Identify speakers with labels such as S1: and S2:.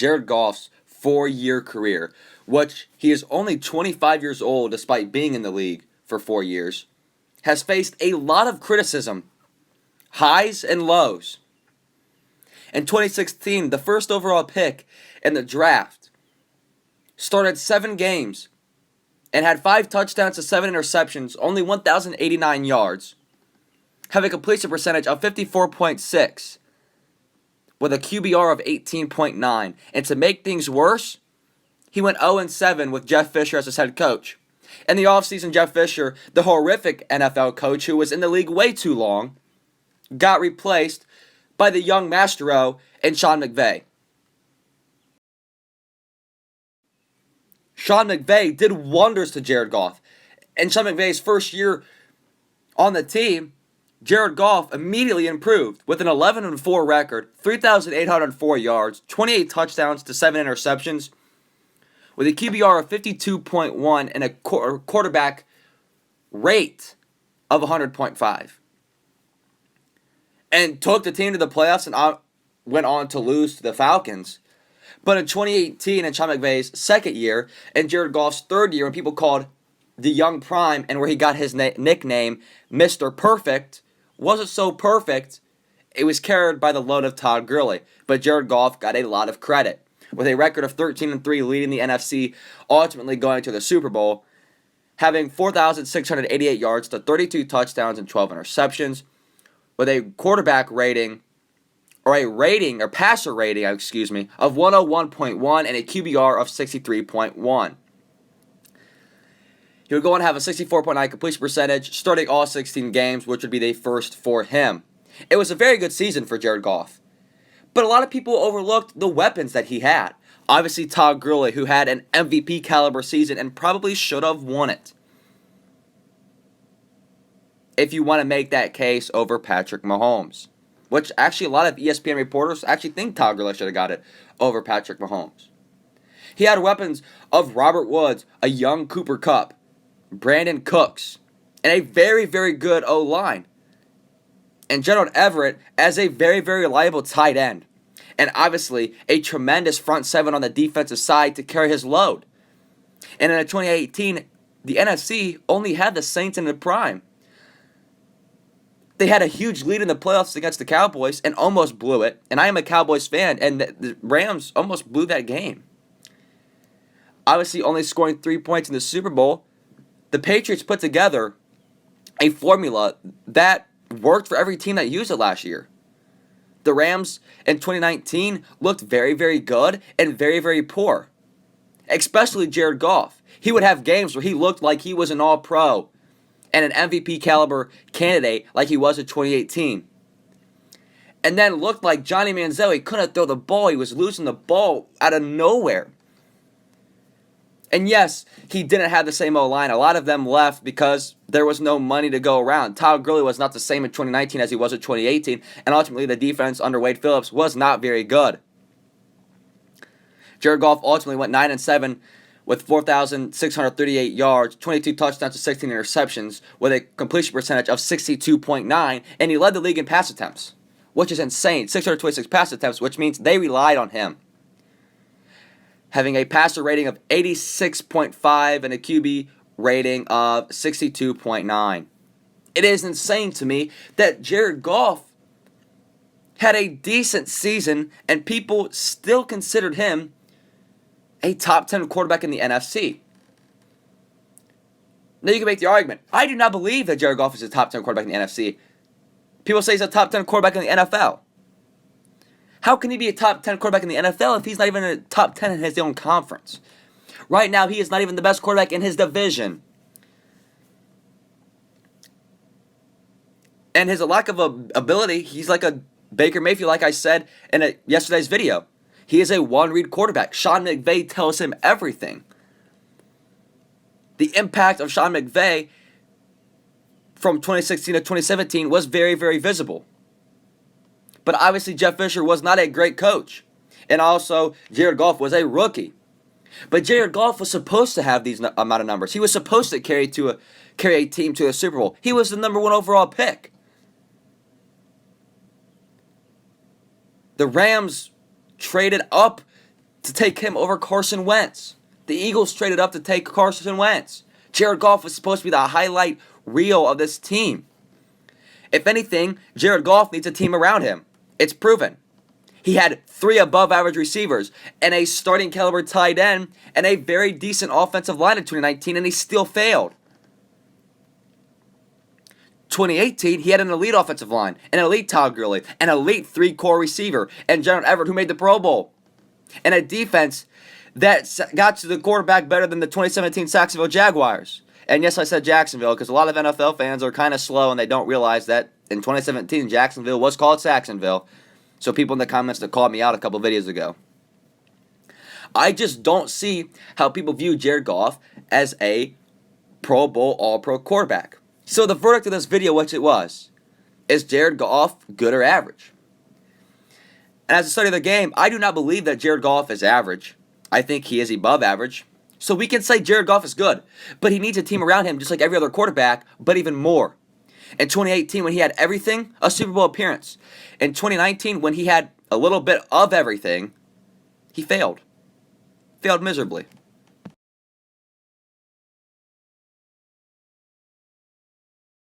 S1: Jared Goff's 4-year career, which he is only 25 years old despite being in the league for 4 years, has faced a lot of criticism, highs and lows. In 2016, the first overall pick in the draft started 7 games and had 5 touchdowns to 7 interceptions, only 1,089 yards, have a completion percentage of 54.6 with a QBR of 18.9. And to make things worse, he went 0-7 with Jeff Fisher as his head coach. In the offseason, Jeff Fisher, the horrific NFL coach who was in the league way too long, got replaced by the young Mastero and Sean McVay. Sean McVay did wonders to Jared Goff. In Sean McVay's first year on the team, Jared Goff immediately improved with an 11-4 record, 3,804 yards, 28 touchdowns to 7 interceptions, with a QBR of 52.1 and a quarterback rate of 100.5. And took the team to the playoffs and went on to lose to the Falcons. But in 2018, in Sean McVay's second year, and Jared Goff's third year, when people called the young prime and where he got his nickname, Mr. Perfect, wasn't so perfect. It was carried by the load of Todd Gurley. But Jared Goff got a lot of credit, with a record of 13-3 leading the NFC, ultimately going to the Super Bowl, having 4,688 yards to 32 touchdowns and 12 interceptions, with a quarterback rating, or passer rating, of 101.1 and a QBR of 63.1. He would go on to have a 64.9 completion percentage, starting all 16 games, which would be the first for him. It was a very good season for Jared Goff. But a lot of people overlooked the weapons that he had. Obviously, Todd Gurley, who had an MVP caliber season and probably should have won it, if you want to make that case over Patrick Mahomes. Which actually a lot of ESPN reporters actually think Todd Gurley should have got it over Patrick Mahomes. He had weapons of Robert Woods, a young Cooper Kupp, Brandon Cooks, and a very, very good O-line. And Gerald Everett as a very, very reliable tight end. And obviously a tremendous front seven on the defensive side to carry his load. And in 2018, the NFC only had the Saints in the prime. They had a huge lead in the playoffs against the Cowboys and almost blew it. And I am a Cowboys fan, and the Rams almost blew that game. Obviously, only scoring 3 points in the Super Bowl, the Patriots put together a formula that worked for every team that used it last year. The Rams in 2019 looked very, very good and very, very poor. Especially Jared Goff. He would have games where he looked like he was an all-pro and an MVP caliber candidate like he was in 2018. And then looked like Johnny Manziel. He couldn't throw the ball. He was losing the ball out of nowhere. And yes, he didn't have the same O-line. A lot of them left because there was no money to go around. Todd Gurley was not the same in 2019 as he was in 2018. And ultimately, the defense under Wade Phillips was not very good. Jared Goff ultimately went 9-7 with 4,638 yards, 22 touchdowns to 16 interceptions, with a completion percentage of 62.9, and he led the league in pass attempts, which is insane. 626 pass attempts, which means they relied on him. Having a passer rating of 86.5 and a QB rating of 62.9. It is insane to me that Jared Goff had a decent season and people still considered him a top 10 quarterback in the NFC. Now you can make the argument, I do not believe that Jared Goff is a top 10 quarterback in the NFC. People say he's a top 10 quarterback in the NFL. How can he be a top 10 quarterback in the NFL if he's not even a top 10 in his own conference? Right now, he is not even the best quarterback in his division. And his lack of ability, he's like a Baker Mayfield, like I said in yesterday's video. He is a one-read quarterback. Sean McVay tells him everything. The impact of Sean McVay from 2016 to 2017 was very, very visible. But obviously, Jeff Fisher was not a great coach. And also, Jared Goff was a rookie. But Jared Goff was supposed to have these amount of numbers. He was supposed to carry a team to a Super Bowl. He was the number 1 overall pick. The Rams traded up to take him over Carson Wentz. The Eagles traded up to take Carson Wentz. Jared Goff was supposed to be the highlight reel of this team. If anything, Jared Goff needs a team around him. It's proven. He had 3 above-average receivers and a starting caliber tight end and a very decent offensive line in 2019, and he still failed. 2018, he had an elite offensive line, an elite Todd Gurley, an elite 3-core receiver, and Gerald Everett, who made the Pro Bowl, and a defense that got to the quarterback better than the 2017 Jacksonville Jaguars. And yes, I said Jacksonville because a lot of NFL fans are kind of slow and they don't realize that in 2017, Jacksonville was called Saxonville. So people in the comments that called me out a couple videos ago. I just don't see how people view Jared Goff as a Pro Bowl All-Pro quarterback. So the verdict of this video, which it was, is Jared Goff good or average? And as I study the game, I do not believe that Jared Goff is average. I think he is above average. So we can say Jared Goff is good, but he needs a team around him just like every other quarterback, but even more. In 2018, when he had everything, a Super Bowl appearance. In 2019, when he had a little bit of everything, he failed. Failed miserably.